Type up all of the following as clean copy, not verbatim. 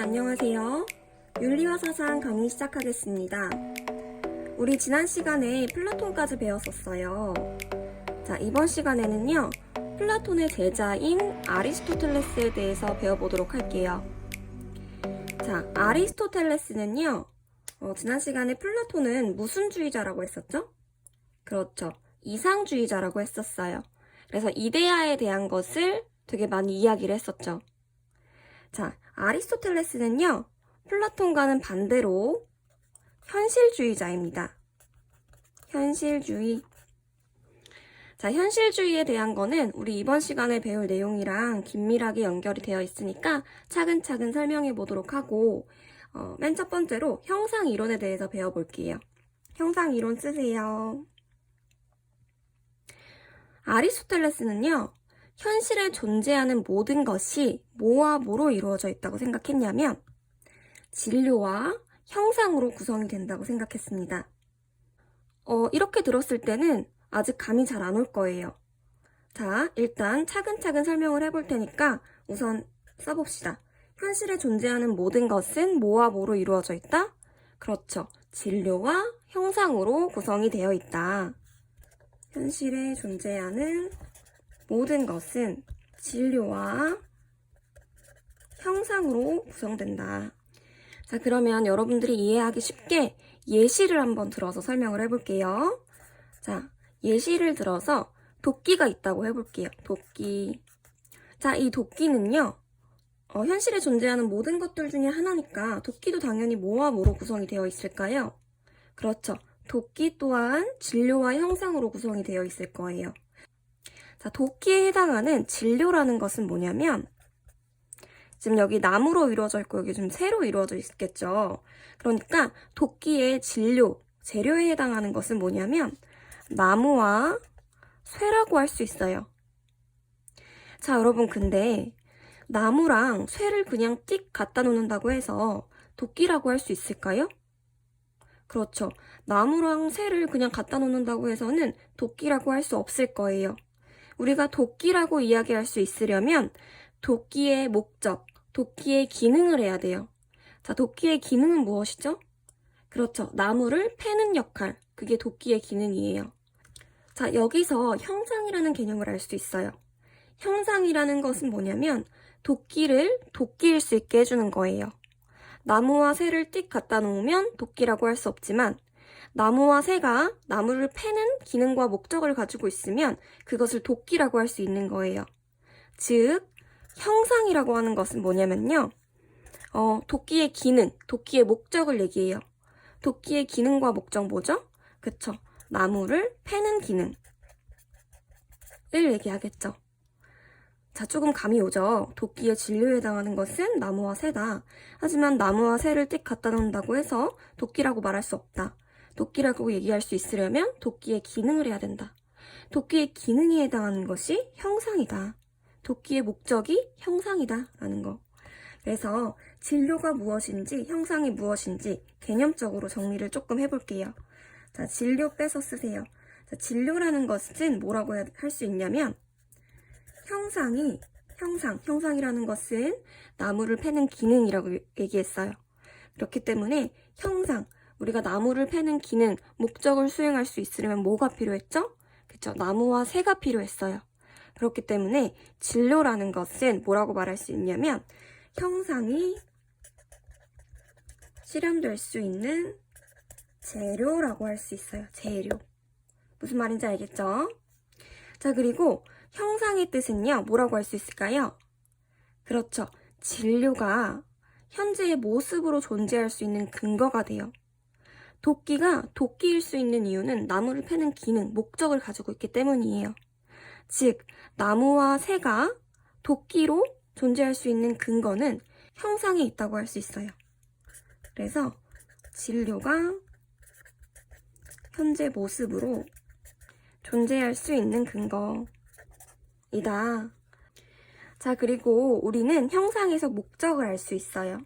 여러분 안녕하세요. 윤리와 사상 강의 시작하겠습니다. 우리 지난 시간에 플라톤까지 배웠었어요. 자, 이번 시간에는요, 플라톤의 제자인 아리스토텔레스에 대해서 배워보도록 할게요. 자, 아리스토텔레스는요, 지난 시간에 플라톤은 무슨 주의자라고 했었죠? 그렇죠. 이상주의자라고 했었어요. 그래서 이데아에 대한 것을 되게 많이 이야기를 했었죠. 자, 아리스토텔레스는요, 플라톤과는 반대로 현실주의자입니다. 현실주의. 자, 현실주의에 대한 거는 우리 이번 시간에 배울 내용이랑 긴밀하게 연결이 되어 있으니까 차근차근 설명해 보도록 하고, 맨 첫 번째로 형상이론에 대해서 배워볼게요. 형상이론 쓰세요. 아리스토텔레스는요, 현실에 존재하는 모든 것이 뭐와 뭐로 이루어져 있다고 생각했냐면 진료와 형상으로 구성이 된다고 생각했습니다. 이렇게 들었을 때는 아직 감이 잘 안 올 거예요. 자, 일단 차근차근 설명을 해볼 테니까 우선 써봅시다. 현실에 존재하는 모든 것은 뭐와 뭐로 이루어져 있다? 그렇죠. 진료와 형상으로 구성이 되어 있다. 현실에 존재하는 모든 것은 진료와 형상으로 구성된다. 자, 그러면 여러분들이 이해하기 쉽게 예시를 한번 들어서 설명을 해볼게요. 자, 예시를 들어서 도끼가 있다고 해볼게요. 도끼. 자, 이 도끼는요, 현실에 존재하는 모든 것들 중에 하나니까 도끼도 당연히 뭐와 뭐로 구성이 되어 있을까요? 그렇죠. 도끼 또한 진료와 형상으로 구성이 되어 있을 거예요. 자, 도끼에 해당하는 진료라는 것은 뭐냐면 지금 여기 나무로 이루어져 있고 여기 좀 쇠로 이루어져 있겠죠. 그러니까 도끼의 진료, 재료에 해당하는 것은 뭐냐면 나무와 쇠라고 할 수 있어요. 자, 여러분 근데 나무랑 쇠를 그냥 띡 갖다 놓는다고 해서 도끼라고 할 수 있을까요? 그렇죠. 나무랑 쇠를 그냥 갖다 놓는다고 해서는 도끼라고 할 수 없을 거예요. 우리가 도끼라고 이야기할 수 있으려면 도끼의 목적, 도끼의 기능을 해야 돼요. 자, 도끼의 기능은 무엇이죠? 그렇죠. 나무를 패는 역할, 그게 도끼의 기능이에요. 자, 여기서 형상이라는 개념을 알 수 있어요. 형상이라는 것은 뭐냐면 도끼를 도끼일 수 있게 해주는 거예요. 나무와 쇠를 띡 갖다 놓으면 도끼라고 할 수 없지만 나무와 새가 나무를 패는 기능과 목적을 가지고 있으면 그것을 도끼라고 할 수 있는 거예요. 즉, 형상이라고 하는 것은 뭐냐면요. 도끼의 기능, 도끼의 목적을 얘기해요. 도끼의 기능과 목적 뭐죠? 그쵸. 나무를 패는 기능을 얘기하겠죠. 자, 조금 감이 오죠? 도끼의 진료에 해당하는 것은 나무와 새다. 하지만 나무와 새를 띡 갖다 놓는다고 해서 도끼라고 말할 수 없다. 도끼라고 얘기할 수 있으려면 도끼의 기능을 해야 된다. 도끼의 기능에 해당하는 것이 형상이다. 도끼의 목적이 형상이다 라는 거. 그래서 진료가 무엇인지 형상이 무엇인지 개념적으로 정리를 조금 해볼게요. 자, 진료 빼서 쓰세요. 자, 진료라는 것은 뭐라고 할 수 있냐면 형상이라는 것은 나무를 패는 기능이라고 얘기했어요. 그렇기 때문에 형상, 우리가 나무를 패는 기능, 목적을 수행할 수 있으려면 뭐가 필요했죠? 그쵸, 나무와 새가 필요했어요. 그렇기 때문에 진료라는 것은 뭐라고 말할 수 있냐면 형상이 실현될 수 있는 재료라고 할 수 있어요. 재료. 무슨 말인지 알겠죠? 자, 그리고 형상의 뜻은요, 뭐라고 할 수 있을까요? 그렇죠. 진료가 현재의 모습으로 존재할 수 있는 근거가 돼요. 도끼가 도끼일 수 있는 이유는 나무를 패는 기능, 목적을 가지고 있기 때문이에요. 즉, 나무와 새가 도끼로 존재할 수 있는 근거는 형상에 있다고 할 수 있어요. 그래서 진료가 현재 모습으로 존재할 수 있는 근거이다. 자, 그리고 우리는 형상에서 목적을 알 수 있어요.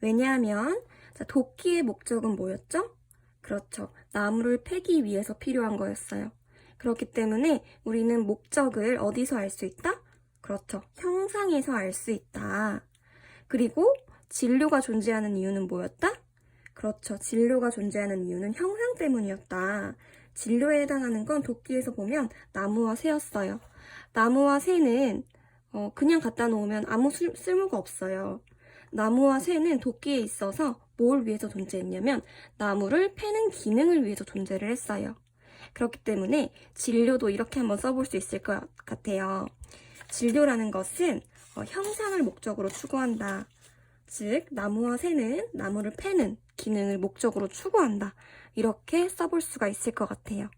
왜냐하면 자, 도끼의 목적은 뭐였죠? 그렇죠. 나무를 패기 위해서 필요한 거였어요. 그렇기 때문에 우리는 목적을 어디서 알 수 있다? 그렇죠. 형상에서 알 수 있다. 그리고 진료가 존재하는 이유는 뭐였다? 그렇죠. 진료가 존재하는 이유는 형상 때문이었다. 진료에 해당하는 건 도끼에서 보면 나무와 새였어요. 나무와 새는 그냥 갖다 놓으면 아무 쓸모가 없어요. 나무와 새는 도끼에 있어서 뭘 위해서 존재했냐면 나무를 패는 기능을 위해서 존재를 했어요. 그렇기 때문에 진료도 이렇게 한번 써볼 수 있을 것 같아요. 진료라는 것은 형상을 목적으로 추구한다. 즉, 나무와 새는 나무를 패는 기능을 목적으로 추구한다. 이렇게 써볼 수가 있을 것 같아요.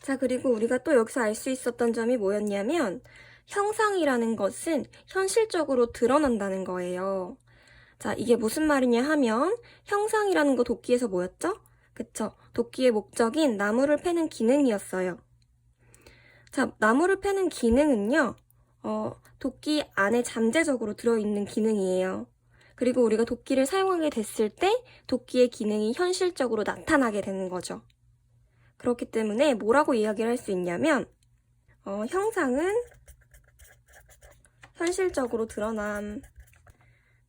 자, 그리고 우리가 또 여기서 알 수 있었던 점이 뭐였냐면 형상이라는 것은 현실적으로 드러난다는 거예요. 자, 이게 무슨 말이냐 하면 형상이라는 거 도끼에서 뭐였죠? 그쵸? 도끼의 목적인 나무를 패는 기능이었어요. 자, 나무를 패는 기능은요. 도끼 안에 잠재적으로 들어있는 기능이에요. 그리고 우리가 도끼를 사용하게 됐을 때 도끼의 기능이 현실적으로 나타나게 되는 거죠. 그렇기 때문에 뭐라고 이야기를 할 수 있냐면 형상은 현실적으로 드러남.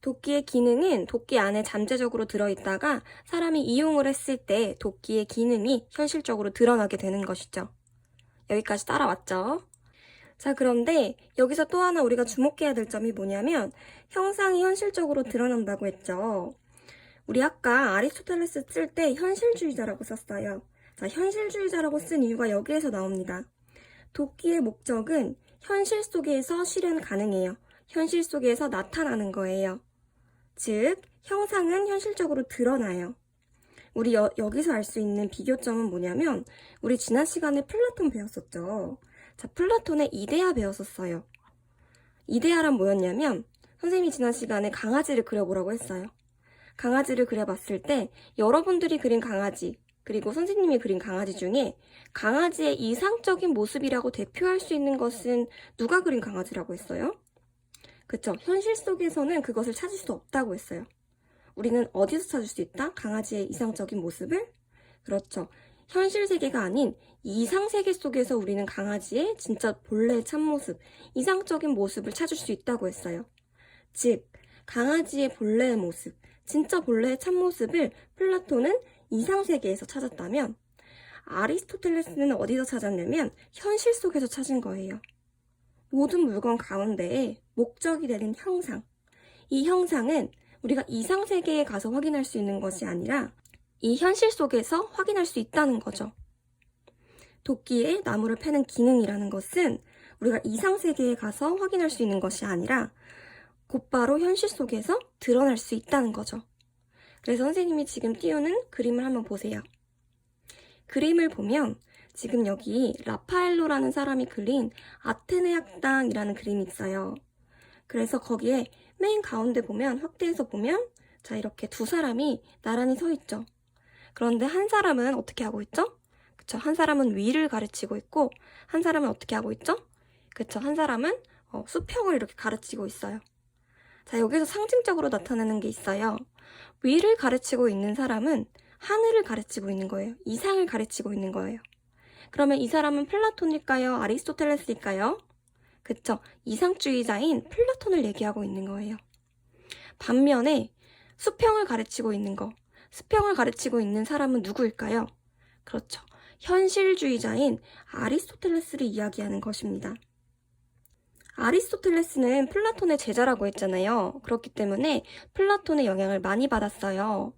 도끼의 기능은 도끼 안에 잠재적으로 들어있다가 사람이 이용을 했을 때 도끼의 기능이 현실적으로 드러나게 되는 것이죠. 여기까지 따라왔죠? 자, 그런데 여기서 또 하나 우리가 주목해야 될 점이 뭐냐면 형상이 현실적으로 드러난다고 했죠. 우리 아까 아리스토텔레스 쓸 때 현실주의자라고 썼어요. 자, 현실주의자라고 쓴 이유가 여기에서 나옵니다. 도끼의 목적은 현실 속에서 실현 가능해요. 현실 속에서 나타나는 거예요. 즉, 형상은 현실적으로 드러나요. 우리 여기서 알 수 있는 비교점은 뭐냐면 우리 지난 시간에 플라톤 배웠었죠. 자, 플라톤의 이데아 배웠었어요. 이데아란 뭐였냐면 선생님이 지난 시간에 강아지를 그려보라고 했어요. 강아지를 그려봤을 때 여러분들이 그린 강아지 그리고 선생님이 그린 강아지 중에 강아지의 이상적인 모습이라고 대표할 수 있는 것은 누가 그린 강아지라고 했어요? 그쵸? 현실 속에서는 그것을 찾을 수 없다고 했어요. 우리는 어디서 찾을 수 있다? 강아지의 이상적인 모습을? 그렇죠. 현실 세계가 아닌 이상 세계 속에서 우리는 강아지의 진짜 본래의 참모습, 이상적인 모습을 찾을 수 있다고 했어요. 즉, 강아지의 본래의 모습, 진짜 본래의 참모습을 플라톤은 이상 세계에서 찾았다면 아리스토텔레스는 어디서 찾았냐면 현실 속에서 찾은 거예요. 모든 물건 가운데에 목적이 되는 형상. 이 형상은 우리가 이상 세계에 가서 확인할 수 있는 것이 아니라 이 현실 속에서 확인할 수 있다는 거죠. 도끼에 나무를 패는 기능이라는 것은 우리가 이상 세계에 가서 확인할 수 있는 것이 아니라 곧바로 현실 속에서 드러날 수 있다는 거죠. 그래서 선생님이 지금 띄우는 그림을 한번 보세요. 그림을 보면 지금 여기 라파엘로라는 사람이 그린 아테네 학당이라는 그림이 있어요. 그래서 거기에 맨 가운데 보면 확대해서 보면 자, 이렇게 두 사람이 나란히 서 있죠. 그런데 한 사람은 어떻게 하고 있죠? 그쵸? 한 사람은 위를 가르치고 있고 한 사람은 어떻게 하고 있죠? 그쵸? 한 사람은 수평을 이렇게 가르치고 있어요. 자, 여기서 상징적으로 나타나는 게 있어요. 위를 가르치고 있는 사람은 하늘을 가르치고 있는 거예요. 이상을 가르치고 있는 거예요. 그러면 이 사람은 플라톤일까요? 아리스토텔레스일까요? 그쵸? 이상주의자인 플라톤을 얘기하고 있는 거예요. 반면에 수평을 가르치고 있는 거, 수평을 가르치고 있는 사람은 누구일까요? 그렇죠. 현실주의자인 아리스토텔레스를 이야기하는 것입니다. 아리스토텔레스는 플라톤의 제자라고 했잖아요. 그렇기 때문에 플라톤의 영향을 많이 받았어요.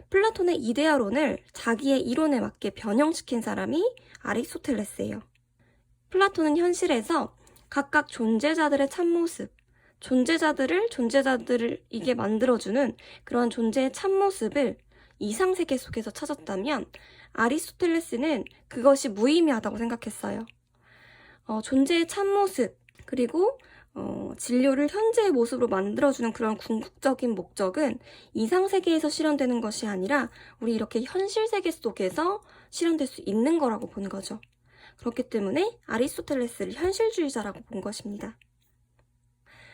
플라톤의 이데아론을 자기의 이론에 맞게 변형시킨 사람이 아리스토텔레스예요. 플라톤은 현실에서 각각 존재자들의 참모습, 존재자들을 이게 만들어주는 그런 존재의 참모습을 이상세계 속에서 찾았다면 아리스토텔레스는 그것이 무의미하다고 생각했어요. 존재의 참모습, 그리고 진료를 현재의 모습으로 만들어주는 그런 궁극적인 목적은 이상세계에서 실현되는 것이 아니라 우리 이렇게 현실세계 속에서 실현될 수 있는 거라고 본 거죠. 그렇기 때문에 아리스토텔레스를 현실주의자라고 본 것입니다.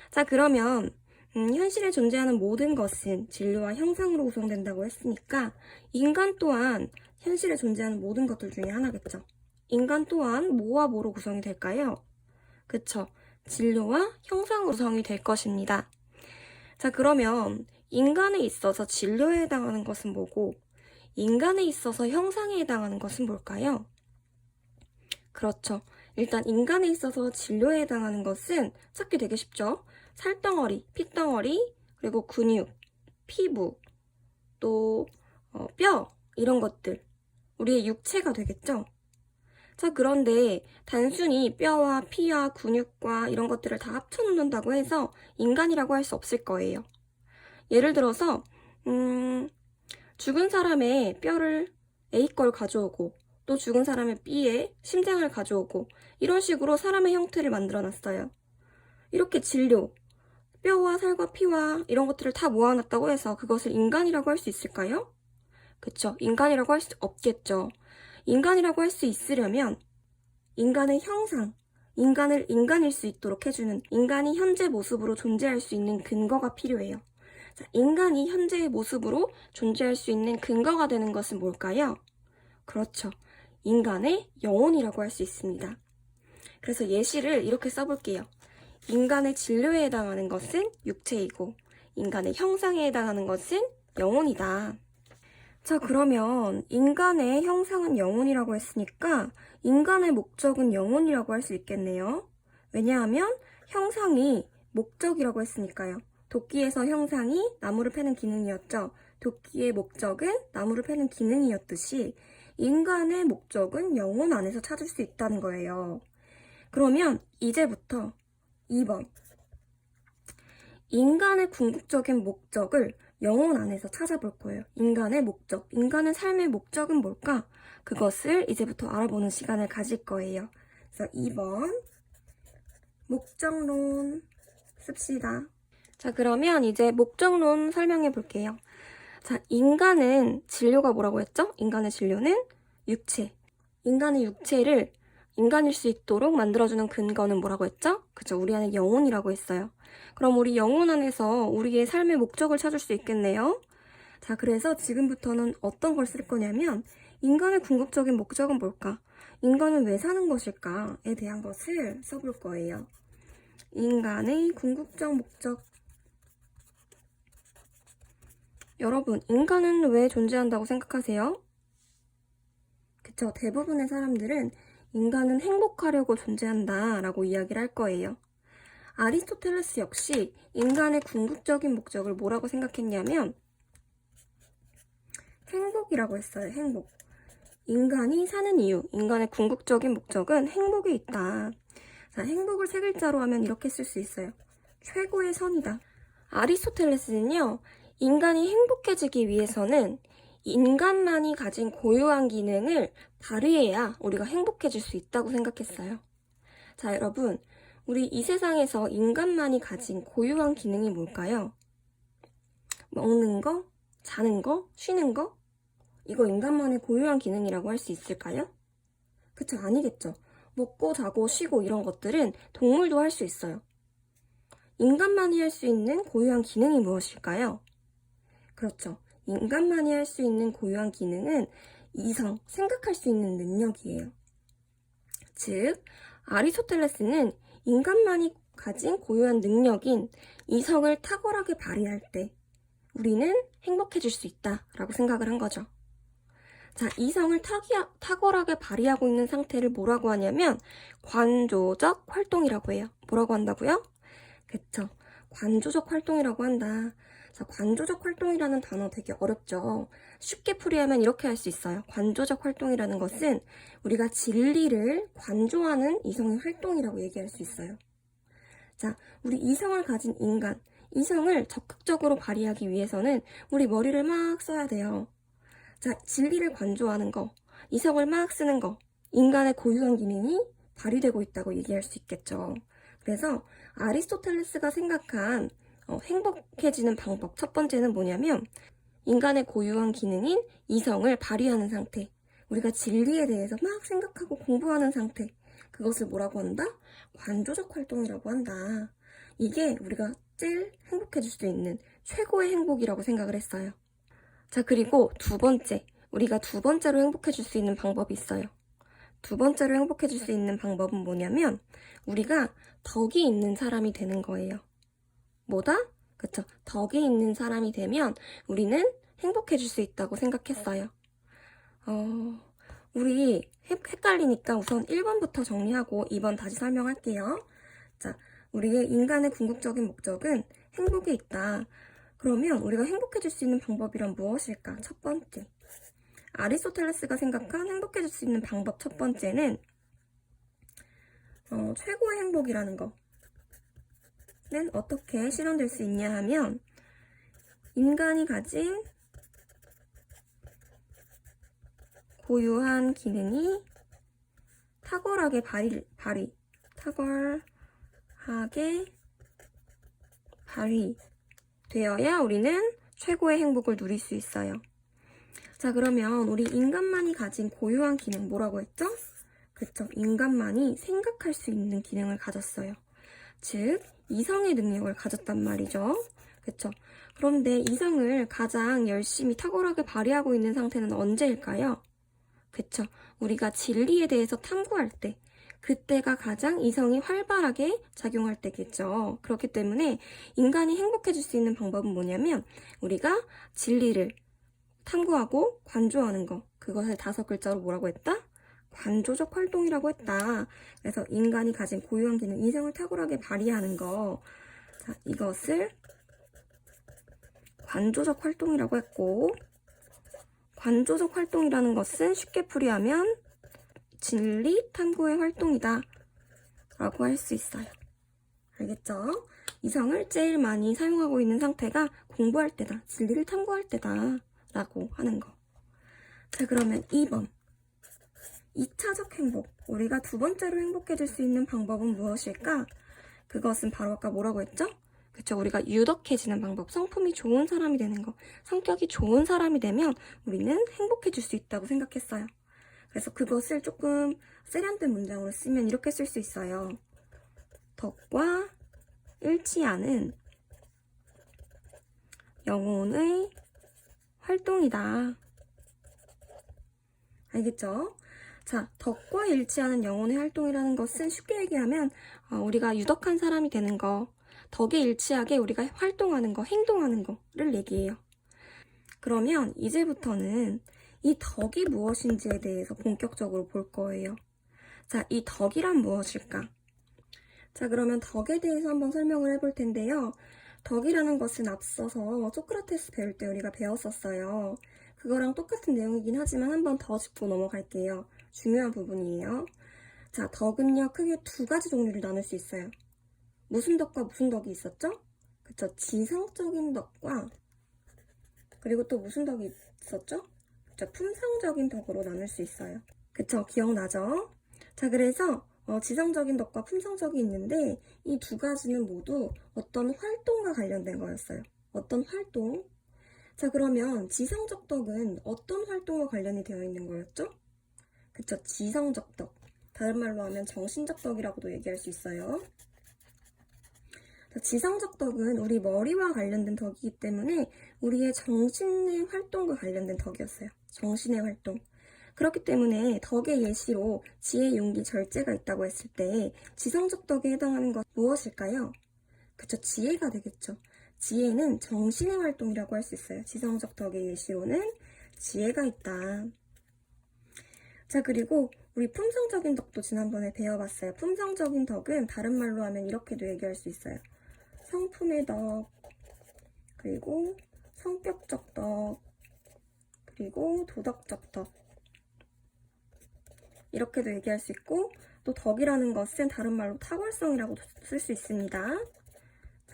자, 그러면 현실에 존재하는 모든 것은 진료와 형상으로 구성된다고 했으니까 인간 또한 현실에 존재하는 모든 것들 중에 하나겠죠. 인간 또한 뭐와 뭐로 구성이 될까요? 그쵸? 진료와 형상으로 구성이 될 것입니다. 자, 그러면 인간에 있어서 진료에 해당하는 것은 뭐고, 인간에 있어서 형상에 해당하는 것은 뭘까요? 그렇죠. 일단 인간에 있어서 진료에 해당하는 것은 찾기 되게 쉽죠. 살덩어리, 핏덩어리, 그리고 근육, 피부, 또 뼈, 이런 것들. 우리의 육체가 되겠죠? 자, 그런데 단순히 뼈와 피와 근육과 이런 것들을 다 합쳐놓는다고 해서 인간이라고 할 수 없을 거예요. 예를 들어서 죽은 사람의 뼈를 A 걸 가져오고 또 죽은 사람의 B의 심장을 가져오고 이런 식으로 사람의 형태를 만들어 놨어요. 이렇게 진료, 뼈와 살과 피와 이런 것들을 다 모아놨다고 해서 그것을 인간이라고 할 수 있을까요? 그쵸. 인간이라고 할 수 없겠죠. 인간이라고 할 수 있으려면 인간의 형상, 인간을 인간일 수 있도록 해주는 인간이 현재 모습으로 존재할 수 있는 근거가 필요해요. 자, 인간이 현재의 모습으로 존재할 수 있는 근거가 되는 것은 뭘까요? 그렇죠. 인간의 영혼이라고 할 수 있습니다. 그래서 예시를 이렇게 써볼게요. 인간의 진료에 해당하는 것은 육체이고 인간의 형상에 해당하는 것은 영혼이다. 자, 그러면 인간의 형상은 영혼이라고 했으니까 인간의 목적은 영혼이라고 할 수 있겠네요. 왜냐하면 형상이 목적이라고 했으니까요. 도끼에서 형상이 나무를 패는 기능이었죠. 도끼의 목적은 나무를 패는 기능이었듯이 인간의 목적은 영혼 안에서 찾을 수 있다는 거예요. 그러면 이제부터 2번. 인간의 궁극적인 목적을 영혼 안에서 찾아볼 거예요. 인간의 목적, 인간의 삶의 목적은 뭘까? 그것을 이제부터 알아보는 시간을 가질 거예요. 그래서 2번 목적론 씁시다. 자, 그러면 이제 목적론 설명해 볼게요. 자, 인간은 진료가 뭐라고 했죠? 인간의 진료는 육체. 인간의 육체를 인간일 수 있도록 만들어주는 근거는 뭐라고 했죠? 그죠? 우리 안에 영혼이라고 했어요. 그럼 우리 영혼 안에서 우리의 삶의 목적을 찾을 수 있겠네요. 자, 그래서 지금부터는 어떤 걸 쓸 거냐면 인간의 궁극적인 목적은 뭘까? 인간은 왜 사는 것일까?에 대한 것을 써볼 거예요. 인간의 궁극적 목적. 여러분, 인간은 왜 존재한다고 생각하세요? 그쵸? 대부분의 사람들은 인간은 행복하려고 존재한다 라고 이야기를 할 거예요. 아리스토텔레스 역시 인간의 궁극적인 목적을 뭐라고 생각했냐면 행복이라고 했어요. 행복. 인간이 사는 이유, 인간의 궁극적인 목적은 행복에 있다. 자, 행복을 세 글자로 하면 이렇게 쓸 수 있어요. 최고의 선이다. 아리스토텔레스는요, 인간이 행복해지기 위해서는 인간만이 가진 고유한 기능을 발휘해야 우리가 행복해질 수 있다고 생각했어요. 자, 여러분, 우리 이 세상에서 인간만이 가진 고유한 기능이 뭘까요? 먹는 거, 자는 거, 쉬는 거? 이거 인간만의 고유한 기능이라고 할 수 있을까요? 그쵸, 아니겠죠. 먹고 자고 쉬고 이런 것들은 동물도 할 수 있어요. 인간만이 할 수 있는 고유한 기능이 무엇일까요? 그렇죠. 인간만이 할 수 있는 고유한 기능은 이성, 생각할 수 있는 능력이에요. 즉, 아리스토텔레스는 인간만이 가진 고유한 능력인 이성을 탁월하게 발휘할 때 우리는 행복해질 수 있다라고 생각을 한 거죠. 자, 이성을 탁월하게 발휘하고 있는 상태를 뭐라고 하냐면 관조적 활동이라고 해요. 뭐라고 한다고요? 그쵸. 관조적 활동이라고 한다. 자, 관조적 활동이라는 단어 되게 어렵죠. 쉽게 풀이하면 이렇게 할 수 있어요. 관조적 활동이라는 것은 우리가 진리를 관조하는 이성의 활동이라고 얘기할 수 있어요. 자, 우리 이성을 가진 인간, 이성을 적극적으로 발휘하기 위해서는 우리 머리를 막 써야 돼요. 자, 진리를 관조하는 거, 이성을 막 쓰는 거, 인간의 고유한 기능이 발휘되고 있다고 얘기할 수 있겠죠. 그래서 아리스토텔레스가 생각한 행복해지는 방법 첫 번째는 뭐냐면 인간의 고유한 기능인 이성을 발휘하는 상태, 우리가 진리에 대해서 막 생각하고 공부하는 상태, 그것을 뭐라고 한다? 관조적 활동이라고 한다. 이게 우리가 제일 행복해질 수 있는 최고의 행복이라고 생각을 했어요. 자, 그리고 두 번째, 우리가 두 번째로 행복해질 수 있는 방법이 있어요. 두 번째로 행복해질 수 있는 방법은 뭐냐면 우리가 덕이 있는 사람이 되는 거예요. 뭐다? 그쵸? 덕이 있는 사람이 되면 우리는 행복해질 수 있다고 생각했어요. 우리 헷갈리니까 우선 1번부터 정리하고 2번 다시 설명할게요. 자, 우리의 인간의 궁극적인 목적은 행복에 있다. 그러면 우리가 행복해질 수 있는 방법이란 무엇일까? 첫 번째. 아리스토텔레스가 생각한 행복해질 수 있는 방법 첫 번째는 최고의 행복이라는 거는 어떻게 실현될 수 있냐 하면 인간이 가진 고유한 기능이 탁월하게 발휘되어야 우리는 최고의 행복을 누릴 수 있어요. 자, 그러면 우리 인간만이 가진 고유한 기능 뭐라고 했죠? 그쵸? 인간만이 생각할 수 있는 기능을 가졌어요. 즉, 이성의 능력을 가졌단 말이죠. 그쵸? 그런데 이성을 가장 열심히 탁월하게 발휘하고 있는 상태는 언제일까요? 그쵸? 우리가 진리에 대해서 탐구할 때, 그때가 가장 이성이 활발하게 작용할 때겠죠. 그렇기 때문에 인간이 행복해질 수 있는 방법은 뭐냐면 우리가 진리를 탐구하고 관조하는 거. 그것을 5글자로 뭐라고 했다? 관조적 활동이라고 했다. 그래서 인간이 가진 고유한 기능, 이성을 탁월하게 발휘하는 거. 자, 이것을 관조적 활동이라고 했고, 관조적 활동이라는 것은 쉽게 풀이하면 진리 탐구의 활동이다 라고 할 수 있어요. 알겠죠? 이성을 제일 많이 사용하고 있는 상태가 공부할 때다, 진리를 탐구할 때다 라고 하는 거. 자, 그러면 2번 2차적 행복, 우리가 두 번째로 행복해질 수 있는 방법은 무엇일까? 그것은 바로 아까 뭐라고 했죠? 그쵸, 우리가 유덕해지는 방법, 성품이 좋은 사람이 되는 거. 성격이 좋은 사람이 되면 우리는 행복해질 수 있다고 생각했어요. 그래서 그것을 조금 세련된 문장으로 쓰면 이렇게 쓸 수 있어요. 덕과 일치하는 영혼의 활동이다. 알겠죠? 자, 덕과 일치하는 영혼의 활동이라는 것은 쉽게 얘기하면 우리가 유덕한 사람이 되는 거, 덕에 일치하게 우리가 활동하는 거, 행동하는 거를 얘기해요. 그러면 이제부터는 이 덕이 무엇인지에 대해서 본격적으로 볼 거예요. 자, 이 덕이란 무엇일까? 자, 그러면 덕에 대해서 한번 설명을 해볼 텐데요. 덕이라는 것은 앞서서 소크라테스 배울 때 우리가 배웠었어요. 그거랑 똑같은 내용이긴 하지만 한번 더 짚고 넘어갈게요. 중요한 부분이에요. 자, 덕은요, 크게 2가지 종류를 나눌 수 있어요. 무슨 덕과 무슨 덕이 있었죠? 그쵸, 지성적인 덕과 그리고 또 무슨 덕이 있었죠? 그쵸, 품성적인 덕으로 나눌 수 있어요. 그쵸, 기억나죠? 자, 그래서 지성적인 덕과 품성적이 있는데 이 2가지는 모두 어떤 활동과 관련된 거였어요. 어떤 활동? 자, 그러면 지성적 덕은 어떤 활동과 관련이 되어 있는 거였죠? 그쵸, 지성적 덕. 다른 말로 하면 정신적 덕이라고도 얘기할 수 있어요. 자, 지성적 덕은 우리 머리와 관련된 덕이기 때문에 우리의 정신의 활동과 관련된 덕이었어요. 정신의 활동. 그렇기 때문에 덕의 예시로 지혜, 용기, 절제가 있다고 했을 때 지성적 덕에 해당하는 것 무엇일까요? 그쵸, 지혜가 되겠죠. 지혜는 정신의 활동이라고 할 수 있어요. 지성적 덕의 예시로는 지혜가 있다. 자, 그리고 우리 품성적인 덕도 지난번에 배워봤어요. 품성적인 덕은 다른 말로 하면 이렇게도 얘기할 수 있어요. 성품의 덕, 그리고 성격적 덕, 그리고 도덕적 덕. 이렇게도 얘기할 수 있고, 또 덕이라는 것은 다른 말로 탁월성이라고도 쓸 수 있습니다.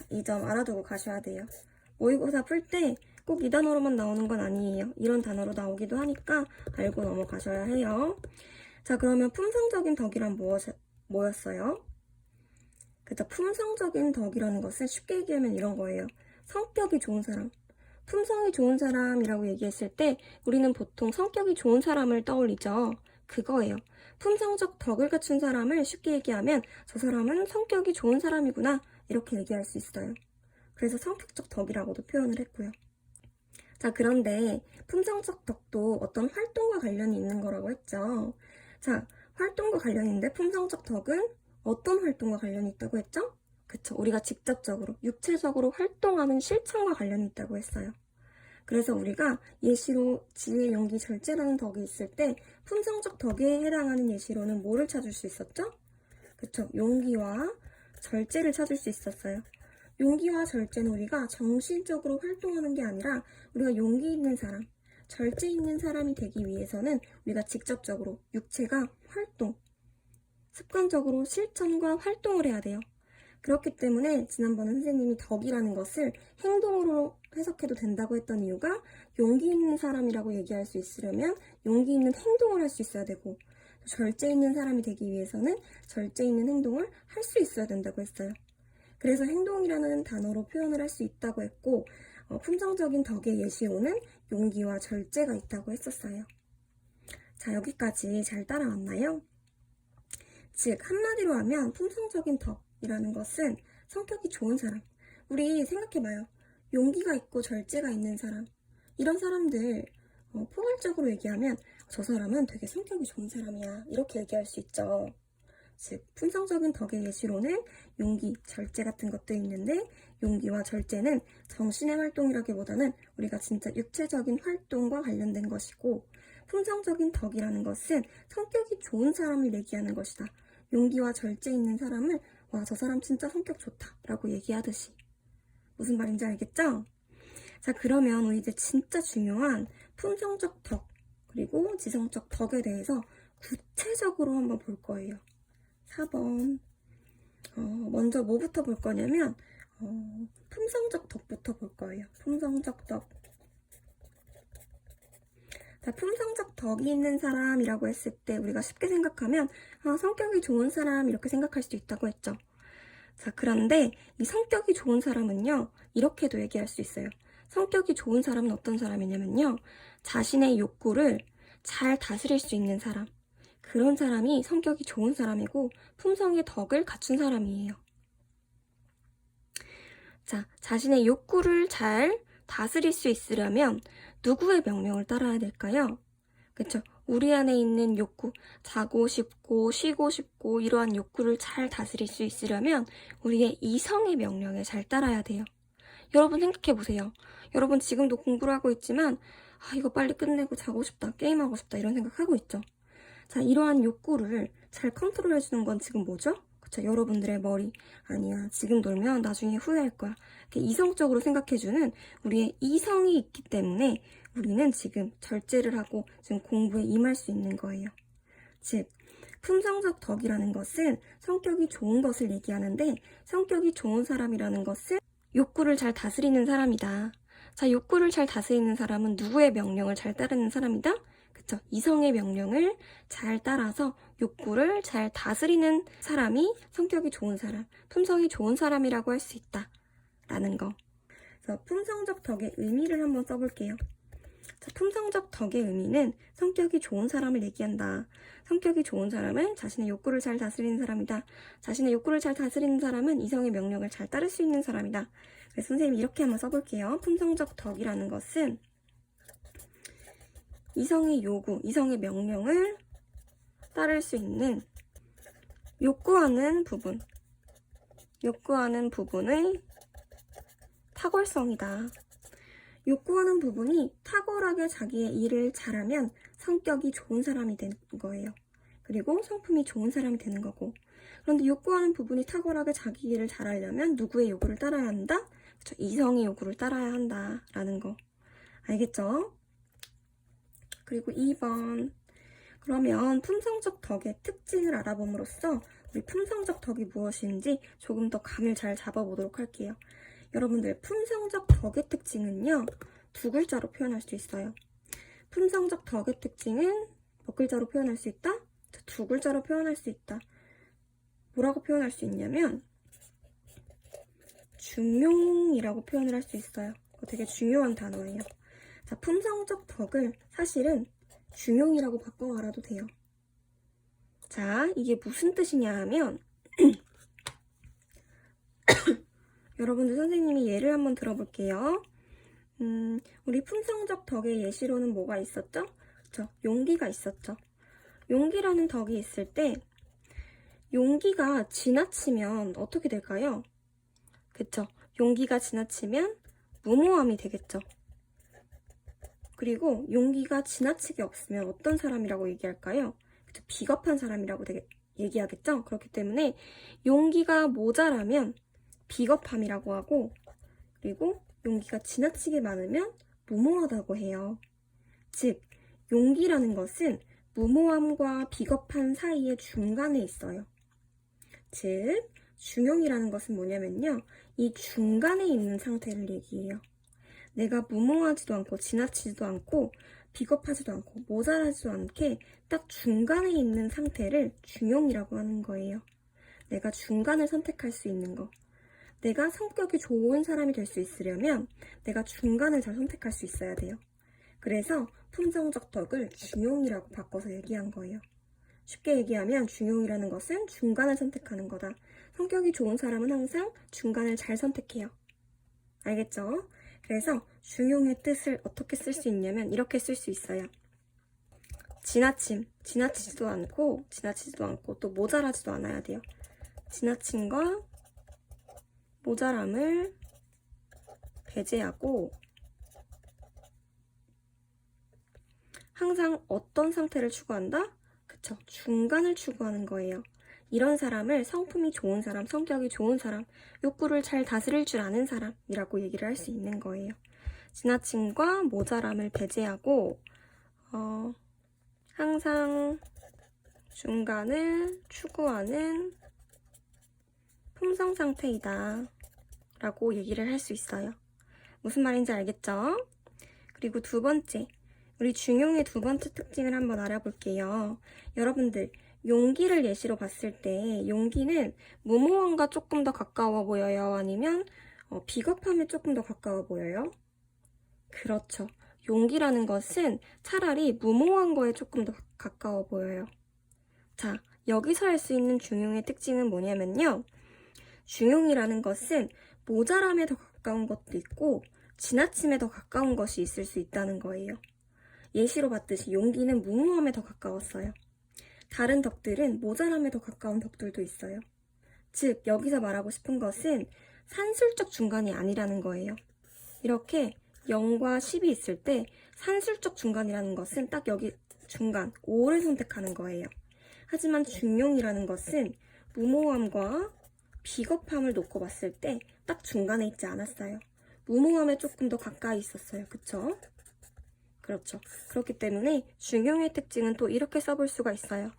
이 점 알아두고 가셔야 돼요. 모의고사 풀 때 꼭 이 단어로만 나오는 건 아니에요. 이런 단어로 나오기도 하니까 알고 넘어가셔야 해요. 자, 그러면 품성적인 덕이란 뭐였어요? 그쵸, 품성적인 덕이라는 것은 쉽게 얘기하면 이런 거예요. 성격이 좋은 사람, 품성이 좋은 사람이라고 얘기했을 때 우리는 보통 성격이 좋은 사람을 떠올리죠. 그거예요. 품성적 덕을 갖춘 사람을 쉽게 얘기하면 저 사람은 성격이 좋은 사람이구나 이렇게 얘기할 수 있어요. 그래서 성격적 덕이라고도 표현을 했고요. 자, 그런데 품성적 덕도 어떤 활동과 관련이 있는 거라고 했죠. 자, 활동과 관련이 있는데 품성적 덕은 어떤 활동과 관련이 있다고 했죠? 그쵸? 우리가 직접적으로, 육체적으로 활동하는 실천과 관련이 있다고 했어요. 그래서 우리가 예시로 지혜, 용기, 절제라는 덕이 있을 때 품성적 덕에 해당하는 예시로는 뭐를 찾을 수 있었죠? 그쵸? 용기와 절제를 찾을 수 있었어요. 용기와 절제는 우리가 정신적으로 활동하는 게 아니라 우리가 용기 있는 사람, 절제 있는 사람이 되기 위해서는 우리가 직접적으로 육체가 활동, 습관적으로 실천과 활동을 해야 돼요. 그렇기 때문에 지난번에 선생님이 덕이라는 것을 행동으로 해석해도 된다고 했던 이유가 용기 있는 사람이라고 얘기할 수 있으려면 용기 있는 행동을 할 수 있어야 되고 절제 있는 사람이 되기 위해서는 절제 있는 행동을 할 수 있어야 된다고 했어요. 그래서 행동이라는 단어로 표현을 할 수 있다고 했고 품성적인 덕의 예시로는 용기와 절제가 있다고 했었어요. 자, 여기까지 잘 따라왔나요? 즉 한마디로 하면 품성적인 덕이라는 것은 성격이 좋은 사람. 우리 생각해봐요. 용기가 있고 절제가 있는 사람. 이런 사람들 포괄적으로 얘기하면 저 사람은 되게 성격이 좋은 사람이야. 이렇게 얘기할 수 있죠. 즉 품성적인 덕의 예시로는 용기, 절제 같은 것도 있는데 용기와 절제는 정신의 활동이라기보다는 우리가 진짜 육체적인 활동과 관련된 것이고 품성적인 덕이라는 것은 성격이 좋은 사람을 얘기하는 것이다. 용기와 절제 있는 사람을 와, 저 사람 진짜 성격 좋다 라고 얘기하듯이. 무슨 말인지 알겠죠? 자, 그러면 우리 이제 진짜 중요한 품성적 덕 그리고 지성적 덕에 대해서 구체적으로 한번 볼 거예요. 4번 먼저 뭐부터 볼 거냐면 품성적 덕부터 볼 거예요. 품성적 덕. 자, 품성적 덕이 있는 사람이라고 했을 때 우리가 쉽게 생각하면 성격이 좋은 사람 이렇게 생각할 수도 있다고 했죠. 자, 그런데 이 성격이 좋은 사람은요, 이렇게도 얘기할 수 있어요. 성격이 좋은 사람은 어떤 사람이냐면요, 자신의 욕구를 잘 다스릴 수 있는 사람. 그런 사람이 성격이 좋은 사람이고 품성의 덕을 갖춘 사람이에요. 자, 자신의 욕구를 잘 다스릴 수 있으려면 누구의 명령을 따라야 될까요? 그쵸? 우리 안에 있는 욕구, 자고 싶고 쉬고 싶고 이러한 욕구를 잘 다스릴 수 있으려면 우리의 이성의 명령에 잘 따라야 돼요. 여러분 생각해보세요. 여러분 지금도 공부를 하고 있지만 이거 빨리 끝내고 자고 싶다, 게임하고 싶다 이런 생각하고 있죠. 자, 이러한 욕구를 잘 컨트롤해주는 건 지금 뭐죠? 그쵸? 여러분들의 머리. 아니야, 지금 놀면 나중에 후회할 거야. 이렇게 이성적으로 생각해주는 우리의 이성이 있기 때문에 우리는 지금 절제를 하고 지금 공부에 임할 수 있는 거예요. 즉, 품성적 덕이라는 것은 성격이 좋은 것을 얘기하는데 성격이 좋은 사람이라는 것은 욕구를 잘 다스리는 사람이다. 자, 욕구를 잘 다스리는 사람은 누구의 명령을 잘 따르는 사람이다? 그쵸? 이성의 명령을 잘 따라서 욕구를 잘 다스리는 사람이 성격이 좋은 사람, 품성이 좋은 사람이라고 할 수 있다. 라는 거. 그래서 품성적 덕의 의미를 한번 써볼게요. 자, 품성적 덕의 의미는 성격이 좋은 사람을 얘기한다. 성격이 좋은 사람은 자신의 욕구를 잘 다스리는 사람이다. 자신의 욕구를 잘 다스리는 사람은 이성의 명령을 잘 따를 수 있는 사람이다. 그래서 선생님이 이렇게 한번 써볼게요. 품성적 덕이라는 것은 이성의 요구, 이성의 명령을 따를 수 있는 욕구하는 부분의 탁월성이다. 욕구하는 부분이 탁월하게 자기의 일을 잘하면 성격이 좋은 사람이 되는 거예요. 그리고 성품이 좋은 사람이 되는 거고. 그런데 욕구하는 부분이 탁월하게 자기 일을 잘하려면 누구의 요구를 따라야 한다? 그쵸? 이성의 요구를 따라야 한다라는 거. 알겠죠? 그리고 2번. 그러면 품성적 덕의 특징을 알아봄으로써 우리 품성적 덕이 무엇인지 조금 더 감을 잘 잡아보도록 할게요. 여러분들 품성적 덕의 특징은요, 두 글자로 표현할 수 있어요. 품성적 덕의 특징은 몇 글자로 표현할 수 있다? 두 글자로 표현할 수 있다. 뭐라고 표현할 수 있냐면 중용이라고 표현을 할 수 있어요. 되게 중요한 단어예요. 자, 품성적 덕을 사실은 중용이라고 바꿔 말아도 돼요. 자, 이게 무슨 뜻이냐 하면 여러분들 선생님이 예를 한번 들어볼게요. 우리 품성적 덕의 예시로는 뭐가 있었죠? 그쵸? 용기가 있었죠. 용기라는 덕이 있을 때 용기가 지나치면 어떻게 될까요? 그쵸? 용기가 지나치면 무모함이 되겠죠. 그리고 용기가 지나치게 없으면 어떤 사람이라고 얘기할까요? 그쵸? 비겁한 사람이라고 얘기하겠죠? 그렇기 때문에 용기가 모자라면 비겁함이라고 하고, 그리고 용기가 지나치게 많으면 무모하다고 해요. 즉, 용기라는 것은 무모함과 비겁한 사이의 중간에 있어요. 즉, 중용이라는 것은 뭐냐면요. 이 중간에 있는 상태를 얘기해요. 내가 무모하지도 않고 지나치지도 않고 비겁하지도 않고 모자라지도 않게 딱 중간에 있는 상태를 중용이라고 하는 거예요. 내가 중간을 선택할 수 있는 거. 내가 성격이 좋은 사람이 될 수 있으려면 내가 중간을 잘 선택할 수 있어야 돼요. 그래서 품성적 덕을 중용이라고 바꿔서 얘기한 거예요. 쉽게 얘기하면 중용이라는 것은 중간을 선택하는 거다. 성격이 좋은 사람은 항상 중간을 잘 선택해요. 알겠죠? 그래서 중용의 뜻을 어떻게 쓸 수 있냐면 이렇게 쓸 수 있어요. 지나치지도 않고 또 모자라지도 않아야 돼요. 지나침과 모자람을 배제하고 항상 어떤 상태를 추구한다? 그쵸, 중간을 추구하는 거예요. 이런 사람을 성품이 좋은 사람, 성격이 좋은 사람, 욕구를 잘 다스릴 줄 아는 사람이라고 얘기를 할 수 있는 거예요. 지나침과 모자람을 배제하고 항상 중간을 추구하는 품성 상태이다 라고 얘기를 할 수 있어요. 무슨 말인지 알겠죠? 그리고 두 번째, 우리 중용의 두 번째 특징을 한번 알아볼게요. 여러분들, 용기를 예시로 봤을 때 용기는 무모함과 조금 더 가까워 보여요? 아니면 비겁함에 조금 더 가까워 보여요? 그렇죠. 용기라는 것은 차라리 무모한 거에 조금 더 가까워 보여요. 자, 여기서 할 수 있는 중용의 특징은 뭐냐면요. 중용이라는 것은 모자람에 더 가까운 것도 있고 지나침에 더 가까운 것이 있을 수 있다는 거예요. 예시로 봤듯이 용기는 무모함에 더 가까웠어요. 다른 덕들은 모자람에 더 가까운 덕들도 있어요. 즉, 여기서 말하고 싶은 것은 산술적 중간이 아니라는 거예요. 이렇게 0과 10이 있을 때 산술적 중간이라는 것은 딱 여기 중간, 5를 선택하는 거예요. 하지만 중용이라는 것은 무모함과 비겁함을 놓고 봤을 때 딱 중간에 있지 않았어요. 무모함에 조금 더 가까이 있었어요. 그쵸? 그렇죠. 그렇기 때문에 중용의 특징은 또 이렇게 써볼 수가 있어요.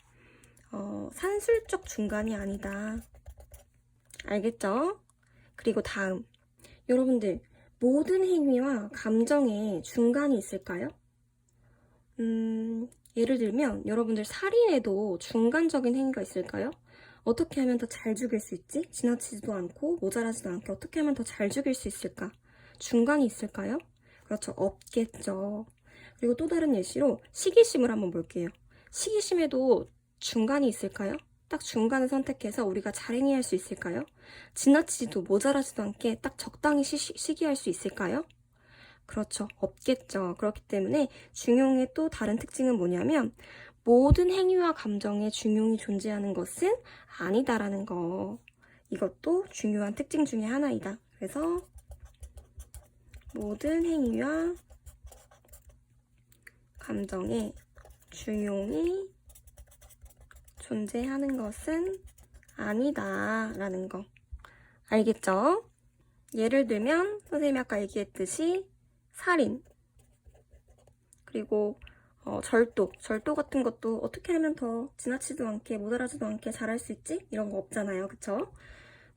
산술적 중간이 아니다. 알겠죠? 그리고 다음. 여러분들, 모든 행위와 감정에 중간이 있을까요? 예를 들면 여러분들 살인에도 중간적인 행위가 있을까요? 어떻게 하면 더 잘 죽일 수 있지? 지나치지도 않고 모자라지도 않게 어떻게 하면 더 잘 죽일 수 있을까? 중간이 있을까요? 그렇죠. 없겠죠. 그리고 또 다른 예시로 시기심을 한번 볼게요. 시기심에도 중간이 있을까요? 딱 중간을 선택해서 우리가 잘 행위할 수 있을까요? 지나치지도 모자라지도 않게 딱 적당히 시기할 수 있을까요? 그렇죠. 없겠죠. 그렇기 때문에 중용의 또 다른 특징은 뭐냐면 모든 행위와 감정에 중용이 존재하는 것은 아니다라는 거. 이것도 중요한 특징 중에 하나이다. 그래서 모든 행위와 감정에 중용이 존재하는 것은 아니다라는 거. 알겠죠? 예를 들면 선생님이 아까 얘기했듯이 살인, 그리고 절도 같은 것도 어떻게 하면 더 지나치지도 않게 모자라지도 않게 잘할 수 있지? 이런 거 없잖아요. 그쵸?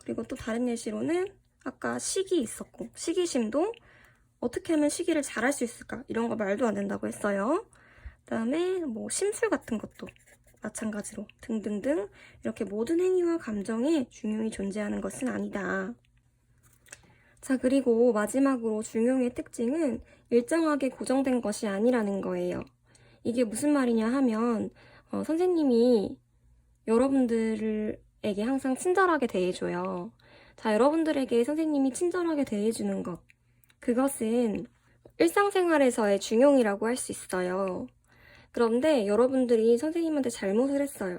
그리고 또 다른 예시로는 아까 시기 있었고 시기심도 어떻게 하면 시기를 잘할 수 있을까? 이런 거 말도 안 된다고 했어요. 그 다음에 뭐 심술 같은 것도 마찬가지로 등등등 이렇게 모든 행위와 감정에 중용이 존재하는 것은 아니다. 자, 그리고 마지막으로 중용의 특징은 일정하게 고정된 것이 아니라는 거예요. 이게 무슨 말이냐 하면 선생님이 여러분들에게 항상 친절하게 대해줘요. 자, 여러분들에게 선생님이 친절하게 대해주는 것, 그것은 일상생활에서의 중용이라고 할 수 있어요. 그런데 여러분들이 선생님한테 잘못을 했어요.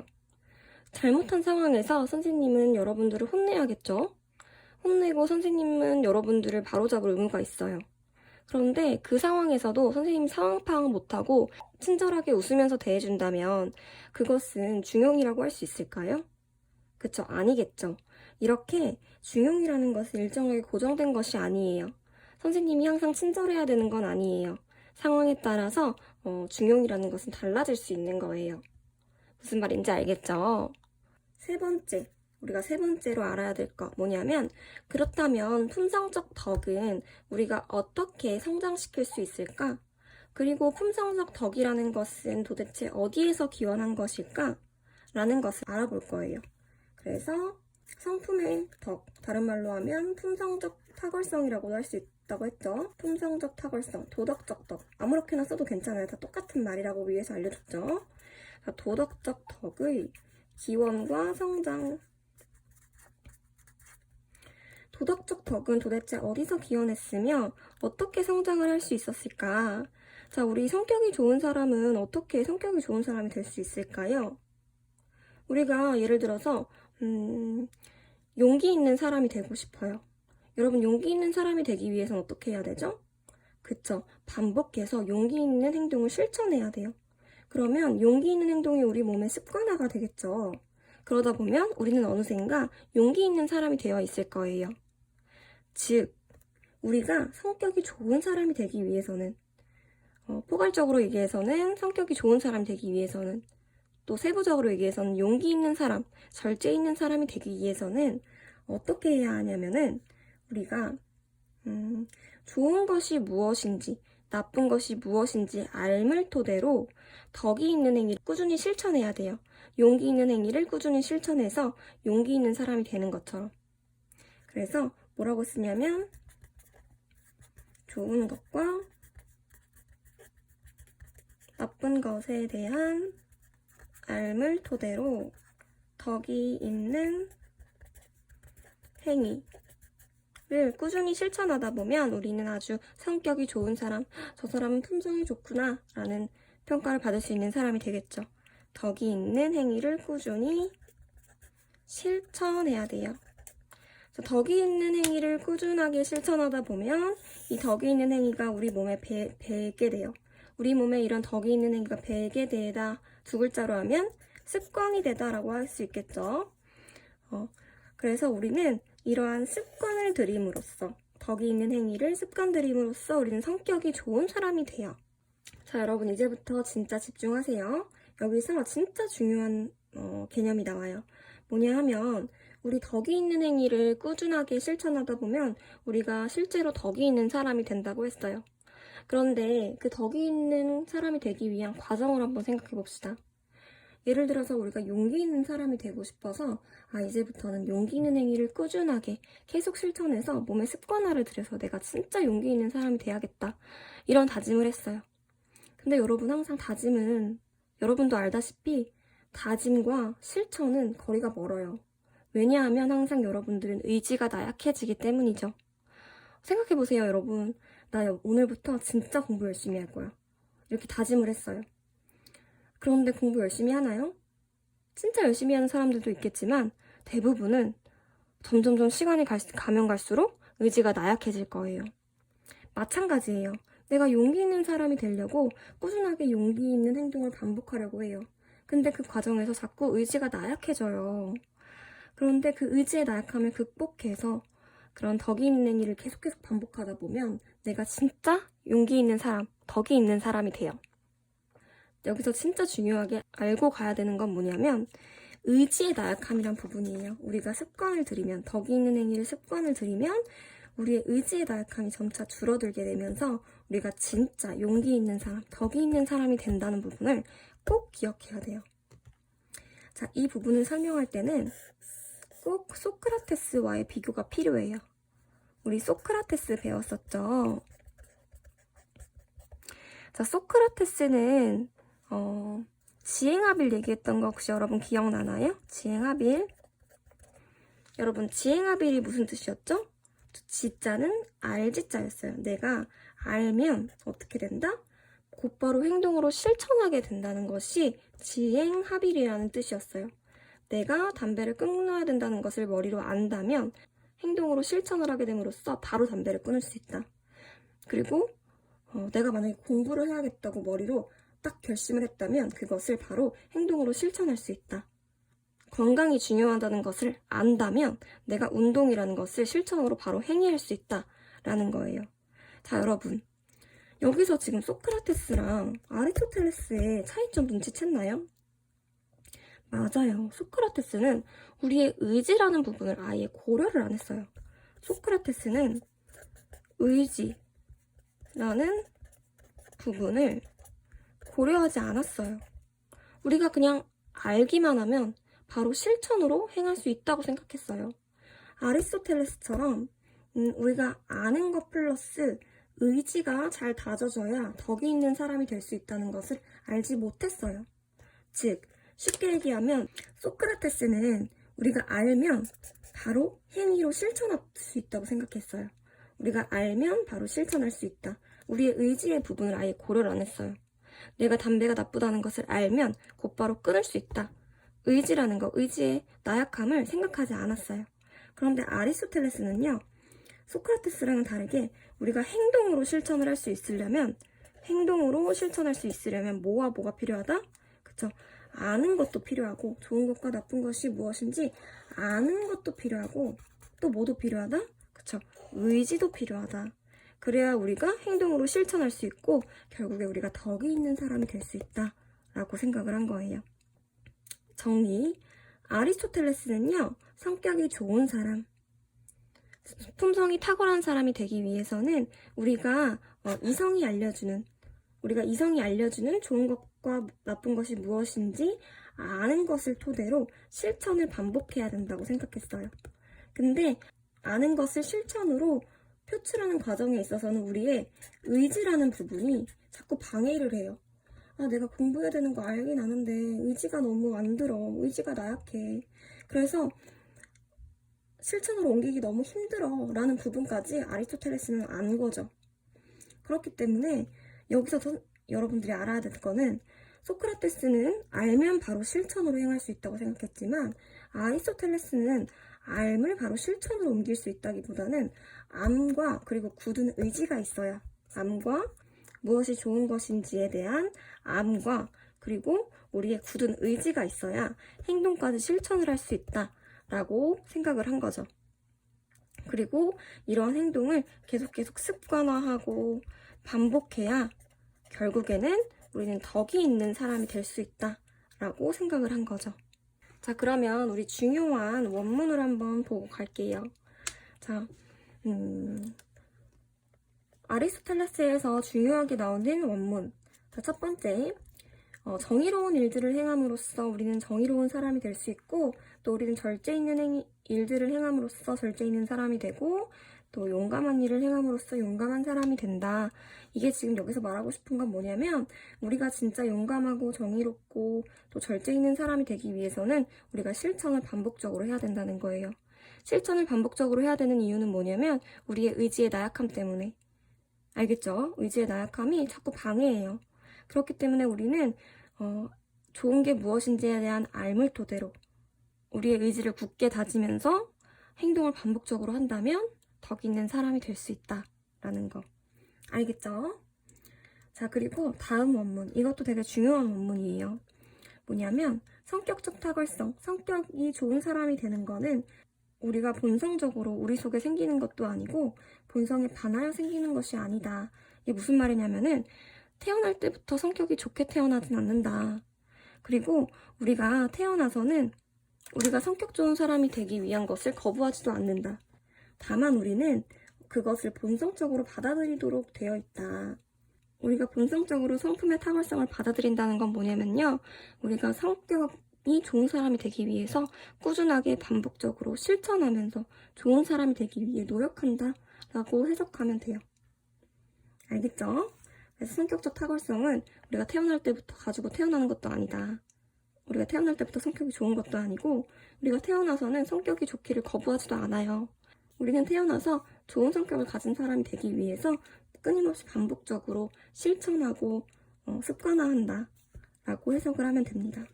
잘못한 상황에서 선생님은 여러분들을 혼내야겠죠? 혼내고 선생님은 여러분들을 바로잡을 의무가 있어요. 그런데 그 상황에서도 선생님이 상황 파악 못하고 친절하게 웃으면서 대해준다면 그것은 중용이라고 할 수 있을까요? 그쵸? 아니겠죠. 이렇게 중용이라는 것은 일정하게 고정된 것이 아니에요. 선생님이 항상 친절해야 되는 건 아니에요. 상황에 따라서 중용이라는 것은 달라질 수 있는 거예요. 무슨 말인지 알겠죠? 우리가 세 번째로 알아야 될 거 뭐냐면, 그렇다면 품성적 덕은 우리가 어떻게 성장시킬 수 있을까? 그리고 품성적 덕이라는 것은 도대체 어디에서 기원한 것일까? 라는 것을 알아볼 거예요. 그래서 성품의 덕, 다른 말로 하면 품성적 탁월성이라고도 할 수 있다고 했죠. 품성적 탁월성, 도덕적 덕, 아무렇게나 써도 괜찮아요. 다 똑같은 말이라고 위에서 알려줬죠. 자, 도덕적 덕의 기원과 성장. 도덕적 덕은 도대체 어디서 기원했으며 어떻게 성장을 할 수 있었을까? 자, 우리 성격이 좋은 사람은 어떻게 성격이 좋은 사람이 될 수 있을까요? 우리가 예를 들어서 용기 있는 사람이 되고 싶어요. 여러분, 용기 있는 사람이 되기 위해서는 어떻게 해야 되죠? 그쵸? 반복해서 용기 있는 행동을 실천해야 돼요. 그러면 용기 있는 행동이 우리 몸의 습관화가 되겠죠. 그러다 보면 우리는 어느샌가 용기 있는 사람이 되어 있을 거예요. 즉, 우리가 성격이 좋은 사람이 되기 위해서는, 포괄적으로 얘기해서는 성격이 좋은 사람이 되기 위해서는, 또 세부적으로 얘기해서는 용기 있는 사람, 절제 있는 사람이 되기 위해서는 어떻게 해야 하냐면은, 우리가 좋은 것이 무엇인지, 나쁜 것이 무엇인지 알을 토대로 덕이 있는 행위를 꾸준히 실천해야 돼요. 용기 있는 행위를 꾸준히 실천해서 용기 있는 사람이 되는 것처럼. 그래서 뭐라고 쓰냐면, 좋은 것과 나쁜 것에 대한 알을 토대로 덕이 있는 행위를 꾸준히 실천하다 보면 우리는 아주 성격이 좋은 사람, 저 사람은 품성이 좋구나 라는 평가를 받을 수 있는 사람이 되겠죠. 덕이 있는 행위를 꾸준히 실천해야 돼요. 덕이 있는 행위를 꾸준하게 실천하다 보면 이 덕이 있는 행위가 우리 몸에 배게 돼요. 우리 몸에 이런 덕이 있는 행위가 배게 되다 두 글자로 하면 습관이 되다라고 할 수 있겠죠. 그래서 우리는 이러한 습관을 들임으로써, 덕이 있는 행위를 습관 들임으로써 우리는 성격이 좋은 사람이 돼요. 자, 여러분, 이제부터 진짜 집중하세요. 여기서 진짜 중요한 개념이 나와요. 뭐냐 하면, 우리 덕이 있는 행위를 꾸준하게 실천하다 보면 우리가 실제로 덕이 있는 사람이 된다고 했어요. 그런데 그 덕이 있는 사람이 되기 위한 과정을 한번 생각해 봅시다. 예를 들어서 우리가 용기 있는 사람이 되고 싶어서 이제부터는 용기 있는 행위를 꾸준하게 계속 실천해서 몸에 습관화를 들여서 내가 진짜 용기 있는 사람이 돼야겠다. 이런 다짐을 했어요. 근데 여러분, 항상 다짐은, 여러분도 알다시피 다짐과 실천은 거리가 멀어요. 왜냐하면 항상 여러분들은 의지가 나약해지기 때문이죠. 생각해보세요, 여러분. 나 오늘부터 진짜 공부 열심히 할 거야. 이렇게 다짐을 했어요. 그런데 공부 열심히 하나요? 진짜 열심히 하는 사람들도 있겠지만 대부분은 점점점 시간이 가면 갈수록 의지가 나약해질 거예요. 마찬가지예요. 내가 용기 있는 사람이 되려고 꾸준하게 용기 있는 행동을 반복하려고 해요. 근데 그 과정에서 자꾸 의지가 나약해져요. 그런데 그 의지의 나약함을 극복해서 그런 덕이 있는 행위를 계속 반복하다 보면 내가 진짜 용기 있는 사람, 덕이 있는 사람이 돼요. 여기서 진짜 중요하게 알고 가야 되는 건 뭐냐면 의지의 나약함이란 부분이에요. 우리가 습관을 들이면, 덕이 있는 행위를 습관을 들이면 우리의 의지의 나약함이 점차 줄어들게 되면서 우리가 진짜 용기 있는 사람, 덕이 있는 사람이 된다는 부분을 꼭 기억해야 돼요. 자, 이 부분을 설명할 때는 꼭 소크라테스와의 비교가 필요해요. 우리 소크라테스 배웠었죠? 자, 소크라테스는 지행합일 얘기했던 거 혹시 여러분 기억나나요? 지행합일. 여러분, 지행합일이 무슨 뜻이었죠? 지자는 알지자였어요. 내가 알면 어떻게 된다? 곧바로 행동으로 실천하게 된다는 것이 지행합일이라는 뜻이었어요. 내가 담배를 끊어야 된다는 것을 머리로 안다면 행동으로 실천을 하게 됨으로써 바로 담배를 끊을 수 있다. 그리고 내가 만약에 공부를 해야겠다고 머리로 딱 결심을 했다면 그것을 바로 행동으로 실천할 수 있다. 건강이 중요하다는 것을 안다면 내가 운동이라는 것을 실천으로 바로 행위할 수 있다라는 거예요. 자, 여러분. 여기서 지금 소크라테스랑 아리스토텔레스의 차이점 눈치챘나요? 맞아요. 소크라테스는 우리의 의지라는 부분을 아예 고려를 안 했어요. 소크라테스는 의지라는 부분을 고려하지 않았어요. 우리가 그냥 알기만 하면 바로 실천으로 행할 수 있다고 생각했어요. 아리스토텔레스처럼 우리가 아는 것 플러스 의지가 잘 다져져야 덕이 있는 사람이 될 수 있다는 것을 알지 못했어요. 즉, 쉽게 얘기하면 소크라테스는 우리가 알면 바로 행위로 실천할 수 있다고 생각했어요. 우리가 알면 바로 실천할 수 있다. 우리의 의지의 부분을 아예 고려를 안 했어요. 내가 담배가 나쁘다는 것을 알면 곧바로 끊을 수 있다. 의지라는 거, 의지의 나약함을 생각하지 않았어요. 그런데 아리스토텔레스는요, 소크라테스랑은 다르게 우리가 행동으로 실천을 할 수 있으려면, 뭐와 뭐가 필요하다? 그쵸? 아는 것도 필요하고, 좋은 것과 나쁜 것이 무엇인지 아는 것도 필요하고, 또 뭐도 필요하다? 그쵸? 의지도 필요하다. 그래야 우리가 행동으로 실천할 수 있고, 결국에 우리가 덕이 있는 사람이 될 수 있다 라고 생각을 한 거예요. 정리. 아리스토텔레스는요, 성격이 좋은 사람, 품성이 탁월한 사람이 되기 위해서는 우리가 이성이 알려주는 좋은 것과 나쁜 것이 무엇인지 아는 것을 토대로 실천을 반복해야 된다고 생각했어요. 근데 아는 것을 실천으로 표출하는 과정에 있어서는 우리의 의지라는 부분이 자꾸 방해를 해요. 아, 내가 공부해야 되는 거 알긴 아는데 의지가 너무 안 들어. 의지가 나약해. 그래서 실천으로 옮기기 너무 힘들어 라는 부분까지 아리스토텔레스는 안 거죠. 그렇기 때문에 여기서 여러분들이 알아야 될 거는 소크라테스는 알면 바로 실천으로 행할 수 있다고 생각했지만 아리스토텔레스는 알을 바로 실천으로 옮길 수 있다기보다는 암과 그리고 굳은 의지가 있어야, 암과 무엇이 좋은 것인지에 대한 암과 그리고 우리의 굳은 의지가 있어야 행동까지 실천을 할 수 있다 라고 생각을 한 거죠. 그리고 이러한 행동을 계속 습관화하고 반복해야 결국에는 우리는 덕이 있는 사람이 될 수 있다 라고 생각을 한 거죠. 자, 그러면 우리 중요한 원문을 한번 보고 갈게요. 자, 아리스토텔레스에서 중요하게 나오는 원문. 자, 첫 번째, 정의로운 일들을 행함으로써 우리는 정의로운 사람이 될 수 있고, 또 우리는 절제 있는 일들을 행함으로써 절제 있는 사람이 되고, 또 용감한 일을 행함으로써 용감한 사람이 된다. 이게 지금 여기서 말하고 싶은 건 뭐냐면, 우리가 진짜 용감하고 정의롭고 또 절제 있는 사람이 되기 위해서는 우리가 실천을 반복적으로 해야 된다는 거예요. 실천을 반복적으로 해야 되는 이유는 뭐냐면 우리의 의지의 나약함 때문에. 알겠죠? 의지의 나약함이 자꾸 방해해요. 그렇기 때문에 우리는 좋은 게 무엇인지에 대한 알물 토대로 우리의 의지를 굳게 다지면서 행동을 반복적으로 한다면 덕 있는 사람이 될 수 있다라는 거. 알겠죠? 자, 그리고 다음 원문. 이것도 되게 중요한 원문이에요. 뭐냐면 성격적 탁월성, 성격이 좋은 사람이 되는 거는 우리가 본성적으로 우리 속에 생기는 것도 아니고 본성에 반하여 생기는 것이 아니다. 이게 무슨 말이냐면은 태어날 때부터 성격이 좋게 태어나진 않는다. 그리고 우리가 태어나서는 우리가 성격 좋은 사람이 되기 위한 것을 거부하지도 않는다. 다만 우리는 그것을 본성적으로 받아들이도록 되어 있다. 우리가 본성적으로 성품의 탁월성을 받아들인다는 건 뭐냐면요. 우리가 성격이 좋은 사람이 되기 위해서 꾸준하게 반복적으로 실천하면서 좋은 사람이 되기 위해 노력한다 라고 해석하면 돼요. 알겠죠? 그래서 성격적 탁월성은 우리가 태어날 때부터 가지고 태어나는 것도 아니다. 우리가 태어날 때부터 성격이 좋은 것도 아니고 우리가 태어나서는 성격이 좋기를 거부하지도 않아요. 우리는 태어나서 좋은 성격을 가진 사람이 되기 위해서 끊임없이 반복적으로 실천하고 습관화한다 라고 해석을 하면 됩니다.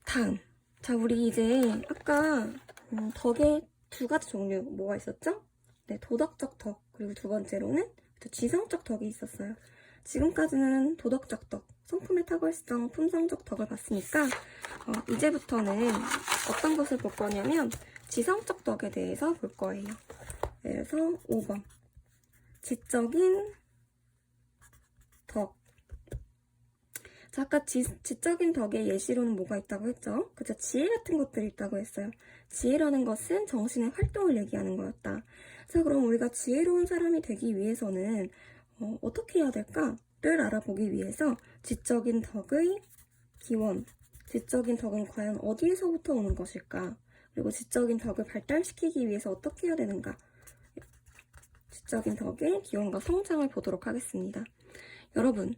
다음, 자, 우리 이제 아까 덕에 두 가지 종류 뭐가 있었죠? 네, 도덕적 덕, 그리고 두 번째로는 지성적 덕이 있었어요. 지금까지는 도덕적 덕, 성품의 탁월성, 품성적 덕을 봤으니까 이제부터는 어떤 것을 볼 거냐면 지성적 덕에 대해서 볼 거예요. 그래서 5번 지적인 덕. 자, 아까 지적인 덕의 예시로는 뭐가 있다고 했죠? 그죠? 지혜 같은 것들이 있다고 했어요. 지혜라는 것은 정신의 활동을 얘기하는 거였다. 자, 그럼 우리가 지혜로운 사람이 되기 위해서는 어떻게 해야 될까를 알아보기 위해서 지적인 덕의 기원, 지적인 덕은 과연 어디에서부터 오는 것일까? 그리고 지적인 덕을 발달시키기 위해서 어떻게 해야 되는가? 지적인 덕의 기원과 성장을 보도록 하겠습니다. 여러분,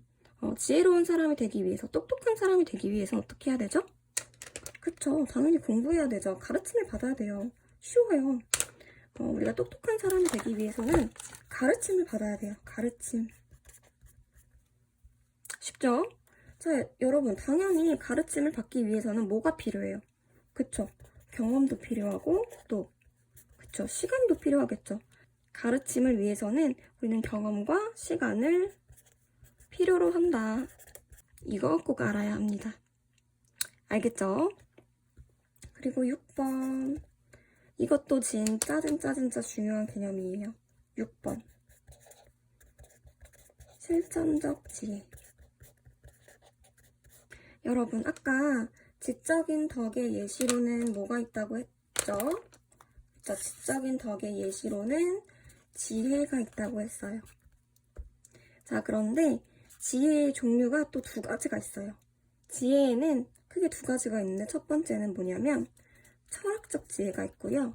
지혜로운 사람이 되기 위해서, 똑똑한 사람이 되기 위해서는 어떻게 해야 되죠? 그쵸, 당연히 공부해야 되죠. 가르침을 받아야 돼요. 쉬워요. 우리가 똑똑한 사람이 되기 위해서는 가르침을 받아야 돼요. 가르침. 쉽죠? 자, 여러분, 당연히 가르침을 받기 위해서는 뭐가 필요해요? 그쵸, 경험도 필요하고 그쵸, 시간도 필요하겠죠. 가르침을 위해서는 우리는 경험과 시간을 필요로 한다. 이거 꼭 알아야 합니다. 알겠죠? 그리고 6번. 이것도 진짜 중요한 개념이에요. 6번. 실천적 지혜. 여러분, 아까 지적인 덕의 예시로는 뭐가 있다고 했죠? 자, 지적인 덕의 예시로는 지혜가 있다고 했어요. 자, 그런데 지혜의 종류가 또 두 가지가 있어요. 지혜에는 크게 두 가지가 있는데 첫 번째는 뭐냐면 철학적 지혜가 있고요.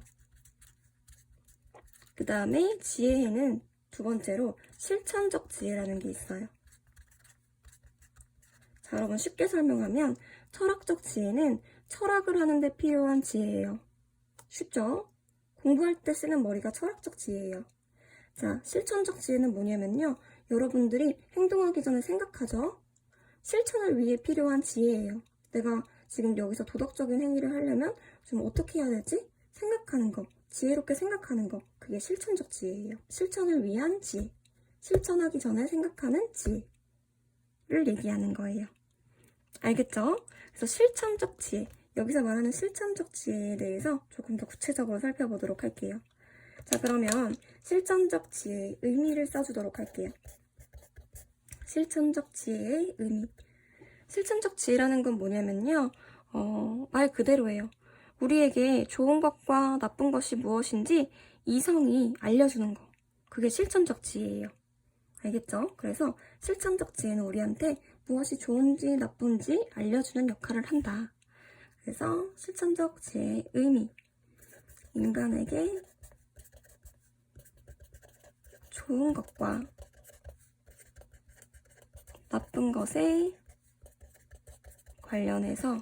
그 다음에 지혜에는 두 번째로 실천적 지혜라는 게 있어요. 자, 여러분 쉽게 설명하면 철학적 지혜는 철학을 하는데 필요한 지혜예요. 쉽죠? 공부할 때 쓰는 머리가 철학적 지혜예요. 자, 실천적 지혜는 뭐냐면요. 여러분들이 행동하기 전에 생각하죠? 실천을 위해 필요한 지혜예요. 내가 지금 여기서 도덕적인 행위를 하려면 좀 어떻게 해야 되지? 생각하는 거, 지혜롭게 생각하는 거, 그게 실천적 지혜예요. 실천을 위한 지혜, 실천하기 전에 생각하는 지혜를 얘기하는 거예요. 알겠죠? 그래서 실천적 지혜, 여기서 말하는 실천적 지혜에 대해서 조금 더 구체적으로 살펴보도록 할게요. 자, 그러면 실천적 지혜의 의미를 써주도록 할게요. 실천적 지혜의 의미. 실천적 지혜라는 건 뭐냐면요. 말 그대로예요. 우리에게 좋은 것과 나쁜 것이 무엇인지 이성이 알려주는 거. 그게 실천적 지혜예요. 알겠죠? 그래서 실천적 지혜는 우리한테 무엇이 좋은지 나쁜지 알려주는 역할을 한다. 그래서 실천적 지혜의 의미. 인간에게 좋은 것과 나쁜 것에 관련해서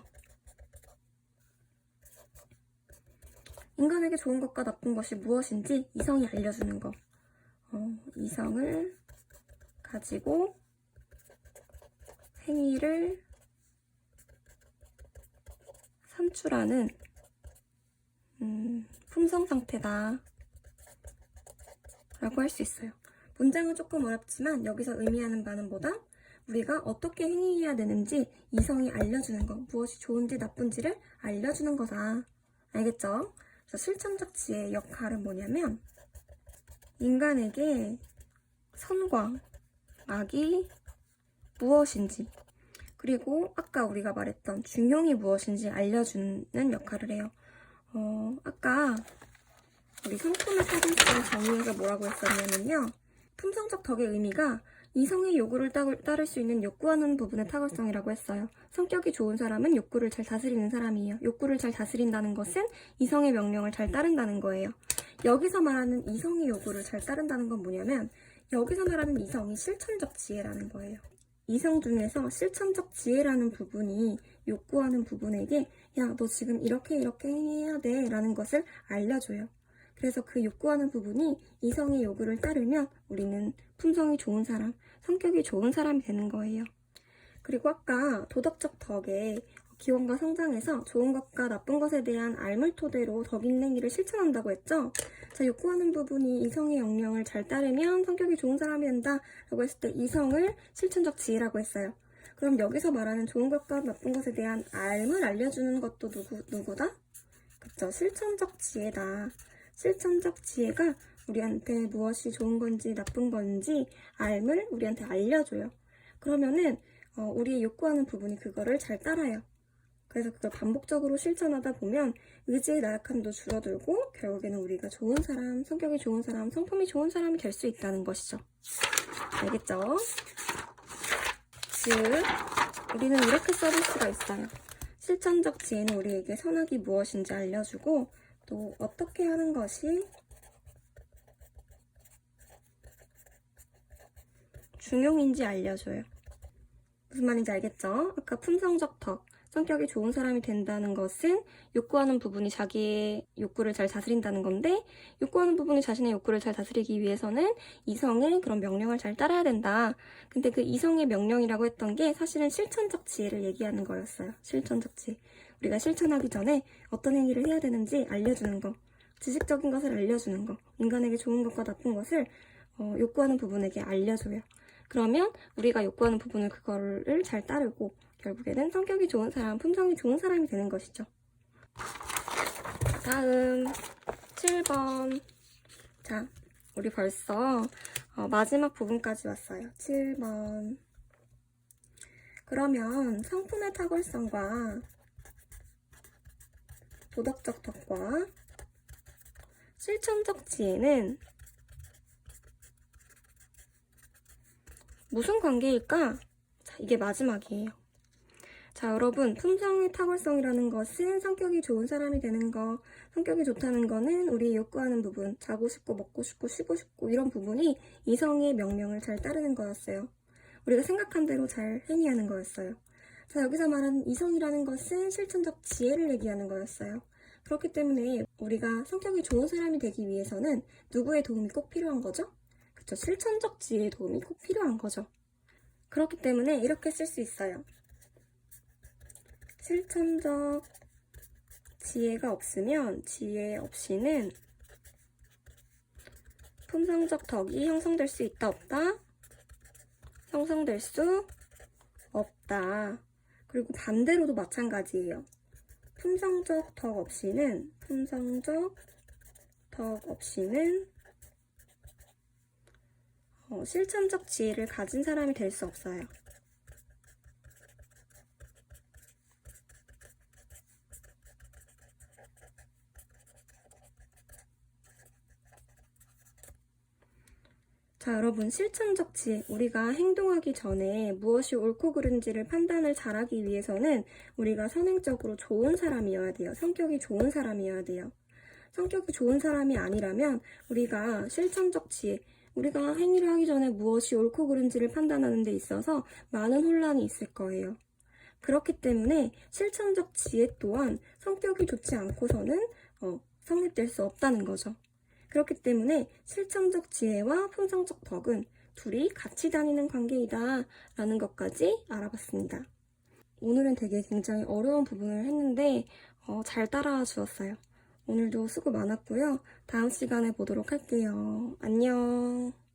인간에게 좋은 것과 나쁜 것이 무엇인지 이성이 알려주는 거. 이성을 가지고 행위를 산출하는 품성 상태다 라고 할 수 있어요. 문장은 조금 어렵지만 여기서 의미하는 바는 뭐다? 우리가 어떻게 행위해야 되는지 이성이 알려주는 거, 무엇이 좋은지 나쁜지를 알려주는 거다. 알겠죠? 그래서 실천적 지혜의 역할은 뭐냐면 인간에게 선과 악이 무엇인지, 그리고 아까 우리가 말했던 중용이 무엇인지 알려주는 역할을 해요. 아까 우리 성품의 사진성 정의에서 뭐라고 했었냐면요. 품성적 덕의 의미가 이성의 요구를 따를 수 있는 욕구하는 부분의 탁월성이라고 했어요. 성격이 좋은 사람은 욕구를 잘 다스리는 사람이에요. 욕구를 잘 다스린다는 것은 이성의 명령을 잘 따른다는 거예요. 여기서 말하는 이성의 요구를 잘 따른다는 건 뭐냐면 여기서 말하는 이성이 실천적 지혜라는 거예요. 이성 중에서 실천적 지혜라는 부분이 욕구하는 부분에게 야, 너 지금 이렇게 해야 돼 라는 것을 알려줘요. 그래서 그 욕구하는 부분이 이성의 요구를 따르면 우리는 품성이 좋은 사람, 성격이 좋은 사람이 되는 거예요. 그리고 아까 도덕적 덕에 기원과 성장에서 좋은 것과 나쁜 것에 대한 알물 토대로 덕인 행위를 실천한다고 했죠. 자, 욕구하는 부분이 이성의 영령을 잘 따르면 성격이 좋은 사람이 된다 라고 했을 때 이성을 실천적 지혜라고 했어요. 그럼 여기서 말하는 좋은 것과 나쁜 것에 대한 알을 알려주는 것도 누구다? 그쵸, 실천적 지혜다. 실천적 지혜가 우리한테 무엇이 좋은 건지 나쁜 건지 알을 우리한테 알려줘요. 그러면은 우리의 욕구하는 부분이 그거를 잘 따라요. 그래서 그걸 반복적으로 실천하다 보면 의지의 나약함도 줄어들고 결국에는 우리가 좋은 사람, 성격이 좋은 사람, 성품이 좋은 사람이 될 수 있다는 것이죠. 알겠죠? 즉, 우리는 이렇게 써볼 수가 있어요. 실천적 지혜는 우리에게 선악이 무엇인지 알려주고 또 어떻게 하는 것이 중용인지 알려줘요. 무슨 말인지 알겠죠? 아까 품성적 덕, 성격이 좋은 사람이 된다는 것은 욕구하는 부분이 자기의 욕구를 잘 다스린다는 건데 욕구하는 부분이 자신의 욕구를 잘 다스리기 위해서는 이성의 그런 명령을 잘 따라야 된다. 근데 그 이성의 명령이라고 했던 게 사실은 실천적 지혜를 얘기하는 거였어요. 실천적 지혜. 우리가 실천하기 전에 어떤 행위를 해야 되는지 알려주는 거. 지식적인 것을 알려주는 거. 인간에게 좋은 것과 나쁜 것을 욕구하는 부분에게 알려줘요. 그러면 우리가 욕구하는 부분을 그거를 잘 따르고 결국에는 성격이 좋은 사람, 품성이 좋은 사람이 되는 것이죠. 다음 7번. 자, 우리 벌써 마지막 부분까지 왔어요. 7번. 그러면 성품의 탁월성과 도덕적 덕과 실천적 지혜는 무슨 관계일까? 자, 이게 마지막이에요. 자, 여러분, 품성의 탁월성이라는 것은 성격이 좋은 사람이 되는 거, 성격이 좋다는 거는 우리 욕구하는 부분, 자고 싶고 먹고 싶고 쉬고 싶고 이런 부분이 이성의 명령을 잘 따르는 거였어요. 우리가 생각한 대로 잘 행위하는 거였어요. 자, 여기서 말하는 이성이라는 것은 실천적 지혜를 얘기하는 거였어요. 그렇기 때문에 우리가 성격이 좋은 사람이 되기 위해서는 누구의 도움이 꼭 필요한 거죠? 그쵸, 실천적 지혜의 도움이 꼭 필요한 거죠. 그렇기 때문에 이렇게 쓸 수 있어요. 실천적 지혜가 없으면 지혜 없이는 품성적 덕이 형성될 수 있다 없다? 형성될 수 없다. 그리고 반대로도 마찬가지예요. 품성적 덕 없이는 실천적 지혜를 가진 사람이 될 수 없어요. 자, 여러분, 실천적 지혜. 우리가 행동하기 전에 무엇이 옳고 그른지를 판단을 잘하기 위해서는 우리가 선행적으로 좋은 사람이어야 돼요. 성격이 좋은 사람이어야 돼요. 성격이 좋은 사람이 아니라면 우리가 실천적 지혜, 우리가 행위를 하기 전에 무엇이 옳고 그른지를 판단하는 데 있어서 많은 혼란이 있을 거예요. 그렇기 때문에 실천적 지혜 또한 성격이 좋지 않고서는 성립될 수 없다는 거죠. 그렇기 때문에 실천적 지혜와 품성적 덕은 둘이 같이 다니는 관계이다 라는 것까지 알아봤습니다. 오늘은 되게 굉장히 어려운 부분을 했는데 잘 따라와 주었어요. 오늘도 수고 많았고요. 다음 시간에 보도록 할게요. 안녕.